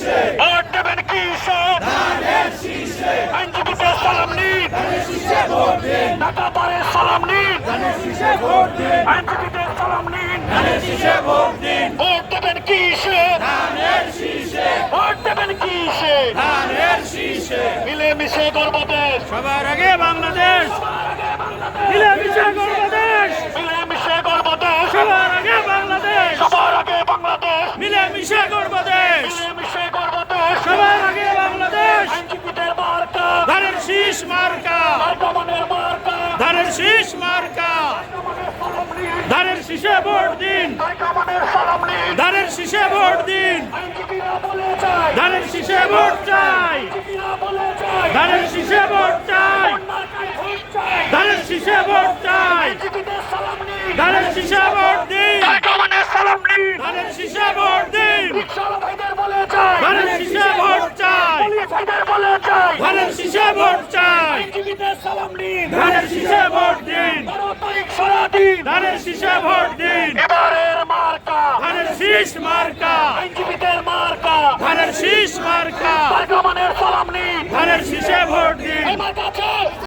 Vote দেবেন কিসে? আইনজীবীদের সালাম নিন, নেতাদের সালাম নিন, আইনজীবীদের সালাম নিন। ভোট দেবেন কিসে? ভোট দেবেন কিসে? মিলেমিশে গর্ব দেশ, সবার আগে বাংলাদেশ, মিলেমিশে গর্ব দেশ, মিলেমিশে গর্ব দেশ, সবার আগে বাংলাদেশ, সবার আগে বাংলাদেশ, মিলেমিশে গর্ব দেশ, মিলেমিশে গর্ব দেশ। সবার আগে বাংলাদেশ। আইনজীবীদের মার্কা, ধানের শীষ মার্কা, আগমনের মার্কা, ধানের শীষ মার্কা, ধানের শীষে ভোট দিন, আগমনের সালাম নিন। ধানের শীষে ভোট দিন, আইনজীবীরা বলে যায়, ধানের শীষে ভোট চাই, আইনজীবীরা বলে যায়, ধানের শীষে ভোট চাই, মার্কায় ভোট চাই। ধানের শীষে ভোট চাই, আইনজীবীদের সালাম নিন, ধানের শীষে ভোট দিন, আগমনের সালাম নিন। ধানের শীষে ভোট দিন, রিকশাওয়ালা ভাইদের বলে যায়, ধানের শীষে ভোট চাই, পুলিশ ভাইদের বলে যায়, ধানের শীষে ভোট চাই, আইনজীবীদের সালাম নিন। ধানের শীষে ভোট দিন, 12 তারিখ সারাদিন ধানের শীষে ভোট দিন, এবারের মার্কা, ধানের শীষ মার্কা, আইনজীবীদের মার্কা, ধানের শীষ মার্কা, আগমনের সালাম নিন। ধানের শীষে ভোট দিন, এই মার্কা চাই,